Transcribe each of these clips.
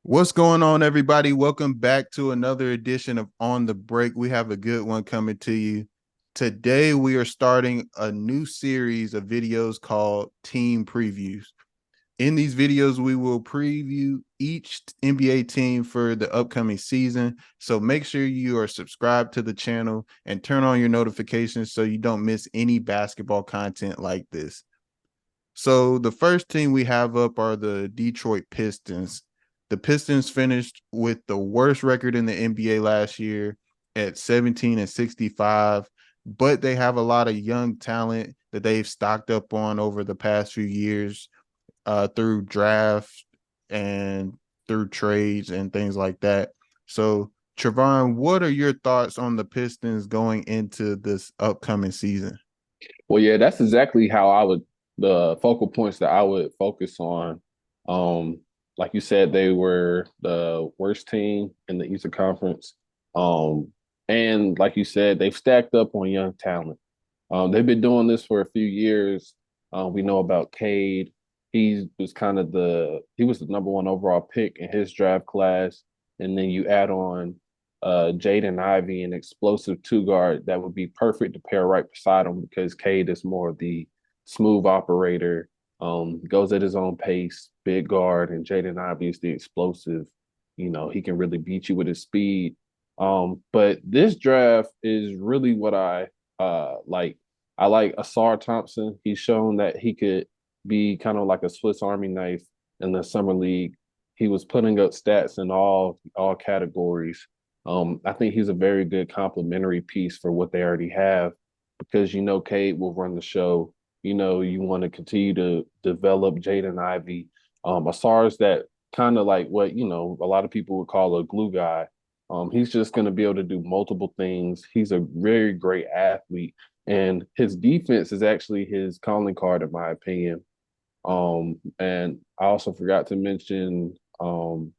What's going on, everybody? Welcome back to another edition of On the Break. We have a good one coming to you. Today, we are starting a new series of videos called Team Previews. In these videos, we will preview each NBA team for the upcoming season. So make sure you are subscribed to the channel and turn on your notifications so you don't miss any basketball content like this. So the first team we have up are the Detroit Pistons. The Pistons finished with the worst record in the NBA last year at 17-65, but they have a lot of young talent that they've stocked up on over the past few years through draft and through trades and things like that. So, Trevon, what are your thoughts on the Pistons going into this upcoming season? Well, yeah, that's exactly how the focal points that I would focus on. Um, like you said, they were the worst team in the Eastern Conference. And like you said, they've stacked up on young talent. They've been doing this for a few years. We know about Cade. He was the number one overall pick in his draft class. And then you add on Jaden Ivey, an explosive two guard that would be perfect to pair right beside him because Cade is more of the smooth operator, goes at his own pace, big guard, and Jaden Ivey is the explosive. He can really beat you with his speed. But this draft is really what I like. I like Asar Thompson. He's shown that he could be kind of like a Swiss Army knife in the summer league. He was putting up stats in all categories. I think he's a very good complementary piece for what they already have because Cade will run the show. You want to continue to develop Jaden Ivey. Asar's that kind of like what a lot of people would call a glue guy. He's just going to be able to do multiple things. He's a very great athlete, and his defense is actually his calling card, in my opinion. And I also forgot to mention Jalen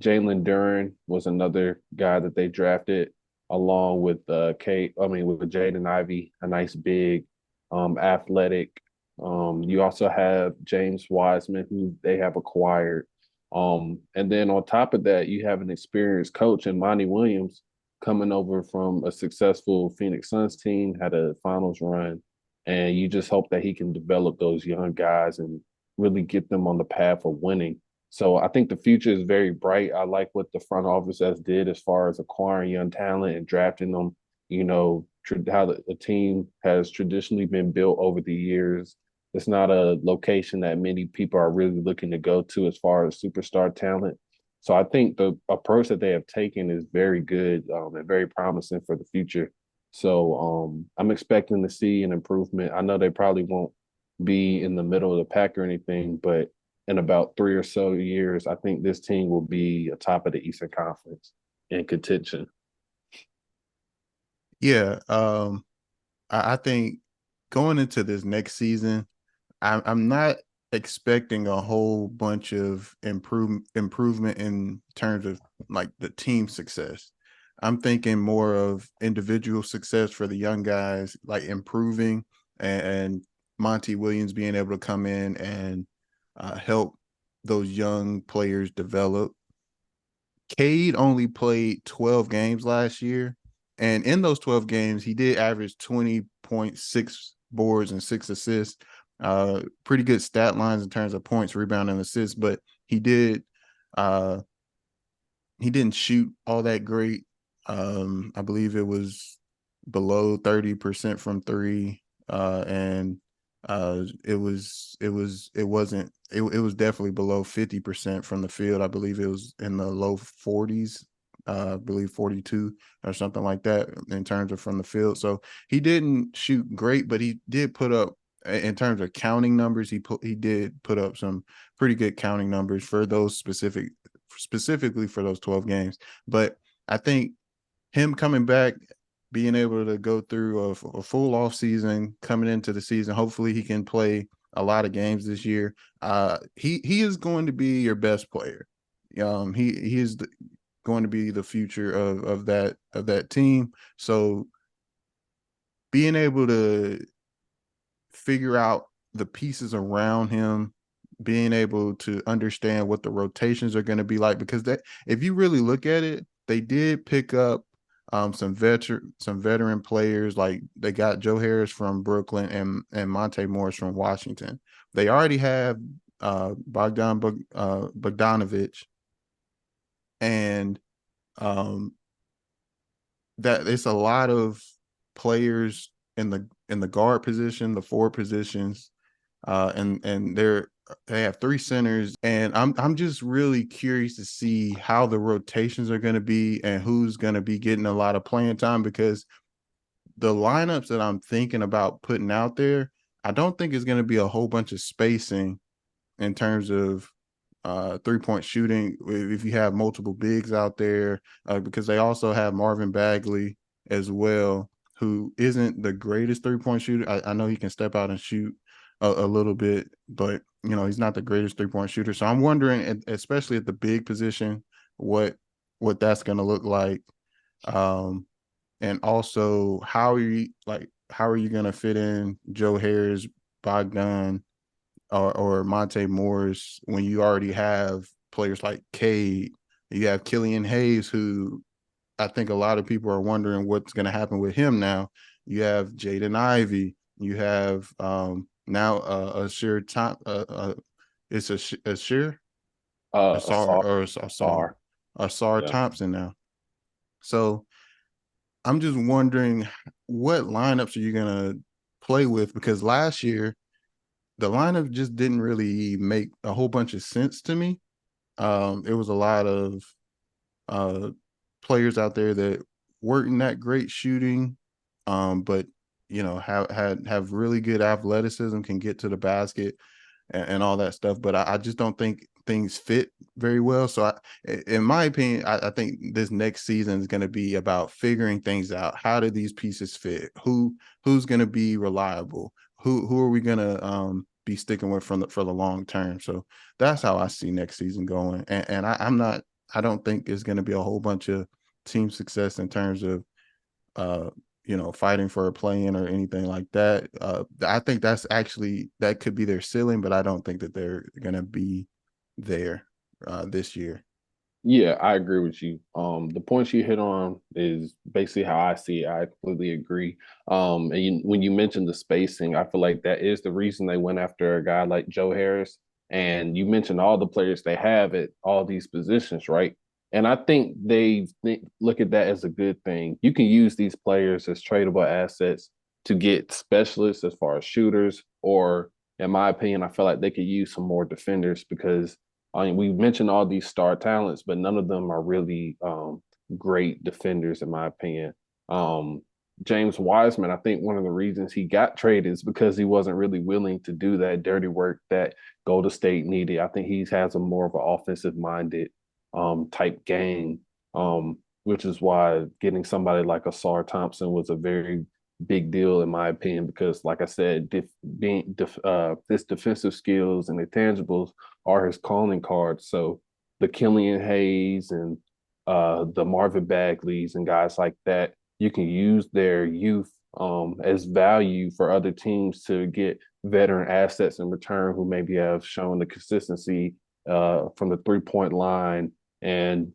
Duren was another guy that they drafted along with with Jaden Ivey, a nice big, athletic. You also have James Wiseman, who they have acquired. And then on top of that, you have an experienced coach in Monty Williams coming over from a successful Phoenix Suns team, had a finals run, and you just hope that he can develop those young guys and really get them on the path of winning. So I think the future is very bright. I like what the front office has did as far as acquiring young talent and drafting them. How the team has traditionally been built over the years. It's not a location that many people are really looking to go to as far as superstar talent. So I think the approach that they have taken is very good and very promising for the future. So I'm expecting to see an improvement. I know they probably won't be in the middle of the pack or anything, but in about 3 or so years, I think this team will be atop of the Eastern Conference in contention. Yeah, I think going into this next season, I'm not expecting a whole bunch of improvement in terms of like the team success. I'm thinking more of individual success for the young guys, like improving and Monty Williams being able to come in and help those young players develop. Cade only played 12 games last year. And in those 12 games, he did average 20.6 boards and 6 assists. Pretty good stat lines in terms of points, rebound, and assists, but he did uh he didn't shoot all that great. I believe it was below 30% from three. And it was definitely below 50% from the field. I believe it was in the low 40s, I believe 42 or something like that in terms of from the field. So he didn't shoot great, but he did put up in terms of counting numbers, he did put up some pretty good counting numbers for those specifically for those 12 games. But I think him coming back, being able to go through a full off season, coming into the season, hopefully he can play a lot of games this year. He is going to be your best player. He is going to be the future of that team. So being able to figure out the pieces around him being able to understand what the rotations are going to be like, because that, if you really look at it, they did pick up some veteran players. Like they got Joe Harris from Brooklyn and Monte Morris from Washington. They already have Bogdanovich, and um, that it's a lot of players in the guard position, the forward positions, and they have three centers, and I'm just really curious to see how the rotations are going to be and who's going to be getting a lot of playing time, because the lineups that I'm thinking about putting out there, I don't think it's going to be a whole bunch of spacing in terms of 3-point shooting if you have multiple bigs out there, because they also have Marvin Bagley as well, who isn't the greatest 3-point shooter. I know he can step out and shoot a little bit, but he's not the greatest 3-point shooter. So I'm wondering, especially at the big position, what that's going to look like. Um, and also, how are you going to fit in Joe Harris, Bogdan, or Monte Morris when you already have players like Cade? You have Killian Hayes, who I think a lot of people are wondering what's going to happen with him now. You have Jaden Ivey. You have now a sheer top. It's a sheer A Asar SAR, or Asar SAR. Asar Yeah. Thompson now. So I'm just wondering, what lineups are you gonna play with? Because last year the lineup just didn't really make a whole bunch of sense to me. It was a lot of uh, players out there that weren't that great shooting, but have really good athleticism, can get to the basket, and all that stuff. But I just don't think things fit very well. So, in my opinion, I think this next season is going to be about figuring things out. How do these pieces fit? Who's going to be reliable? Who are we going to be sticking with for the long term? So that's how I see next season going. And I'm not. I don't think it's going to be a whole bunch of team success in terms of uh fighting for a play-in or anything like that. I think that could be their ceiling, but I don't think that they're gonna be there this year. Yeah, I agree with you. The points you hit on is basically how I see it. I completely agree. When you mentioned the spacing, I feel like that is the reason they went after a guy like Joe Harris. And you mentioned all the players they have at all these positions, right? And I think look at that as a good thing. You can use these players as tradable assets to get specialists as far as shooters, or in my opinion, I feel like they could use some more defenders because I mean, we mentioned all these star talents, but none of them are really great defenders, in my opinion. Um, James Wiseman, I think one of the reasons he got traded is because he wasn't really willing to do that dirty work that Golden State needed. I think he has a more of an offensive minded type game, which is why getting somebody like Asar Thompson was a very big deal in my opinion. Because, like I said, his defensive skills and intangibles are his calling cards. So the Killian Hayes and the Marvin Bagleys and guys like that, you can use their youth as value for other teams to get veteran assets in return who maybe have shown the consistency from the 3-point line and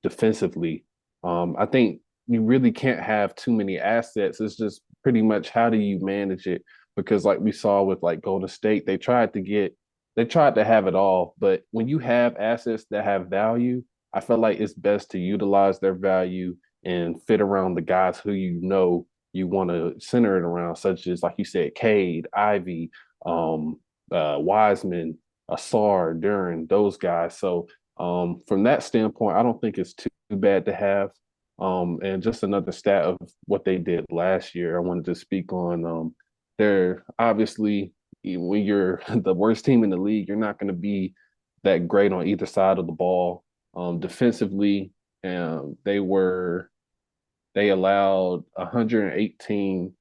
defensively. I think you really can't have too many assets. It's just pretty much how do you manage it? Because like we saw with like Golden State, they tried to have it all, but when you have assets that have value, I feel like it's best to utilize their value and fit around the guys who you want to center it around, such as like you said, Cade, Ivy, um, Wiseman, Asar, Duran, those guys. So from that standpoint, I don't think it's too bad to have. And just another stat of what they did last year, I wanted to speak on. They're obviously when you're the worst team in the league, you're not going to be that great on either side of the ball. Defensively, they allowed 118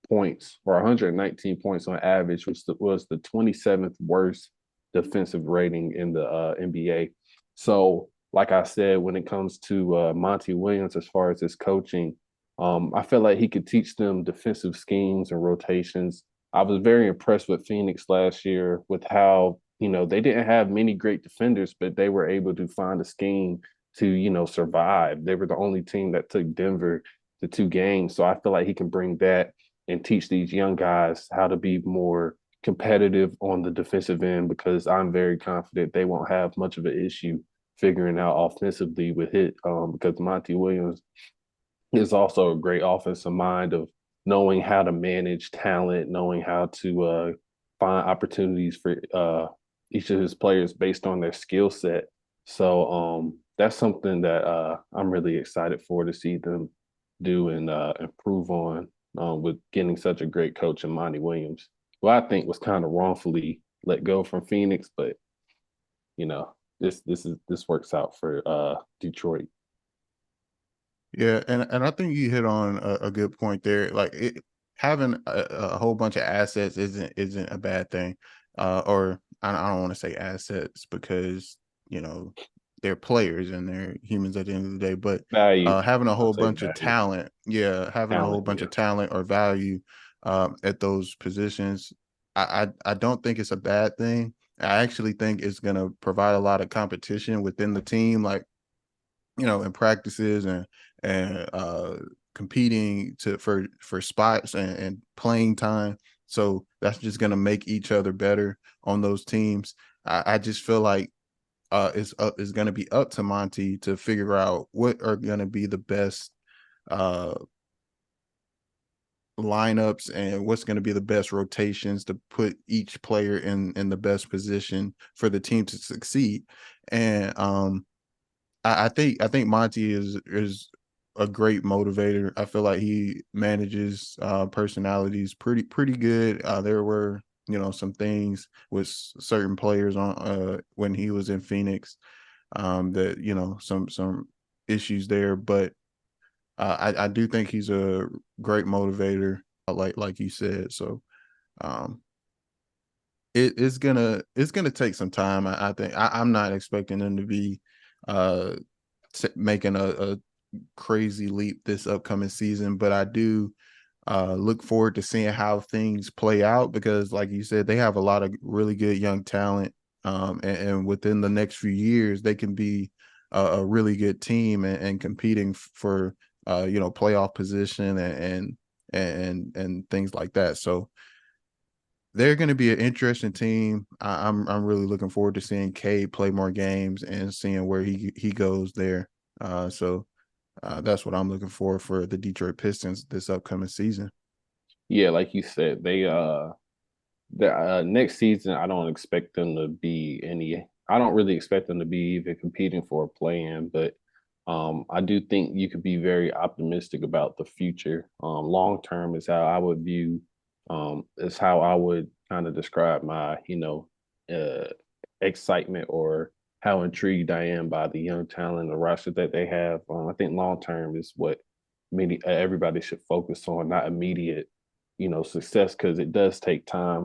points or 119 points on average, which was the 27th worst defensive rating in the NBA. So, like I said, when it comes to Monty Williams, as far as his coaching, I feel like he could teach them defensive schemes and rotations. I was very impressed with Phoenix last year with how they didn't have many great defenders, but they were able to find a scheme to, survive. They were the only team that took Denver to 2 games. So I feel like he can bring that and teach these young guys how to be more competitive on the defensive end, because I'm very confident they won't have much of an issue figuring out offensively with it, because Monty Williams is also a great offensive mind of knowing how to manage talent, knowing how to find opportunities for each of his players based on their skill set. So that's something that I'm really excited for to see them do and improve on, with getting such a great coach in Monty Williams, who I think was kind of wrongfully let go from Phoenix, but you know this works out for Detroit. Yeah, and I think you hit on a good point there. Like having a whole bunch of assets isn't a bad thing. Or I don't want to say assets because they're players and they're humans at the end of the day. But Value, having a I'll whole say bunch of value, talent, yeah, having a whole talent, bunch yeah. of talent or value at those positions, I don't think it's a bad thing. I actually think it's going to provide a lot of competition within the team. Like in practices and competing for spots and playing time. So that's just gonna make each other better on those teams. I just feel like it's gonna be up to Monty to figure out what are gonna be the best uh lineups and what's going to be the best rotations to put each player in the best position for the team to succeed. And I think Monty is a great motivator. I feel like he manages personalities pretty good. There were some things with certain players on when he was in Phoenix, that some issues there, but I do think he's a great motivator, like you said. So um, it's gonna take some time. I think I'm not expecting them to be uh making a crazy leap this upcoming season, but I do look forward to seeing how things play out because, like you said, they have a lot of really good young talent, and within the next few years, they can be a really good team and competing for playoff position and things like that. So they're going to be an interesting team. I'm really looking forward to seeing Cade play more games and seeing where he goes there. So that's what I'm looking for the Detroit Pistons this upcoming season. Yeah, like you said, the next season, I don't expect them to be any. I don't really expect them to be even competing for a play-in, but I do think you could be very optimistic about the future. Long term is how I would view. Is how I would kind of describe my, uh, excitement or how intrigued I am by the young talent, the roster that they have. I think long term is what many everybody should focus on, not immediate, success, because it does take time.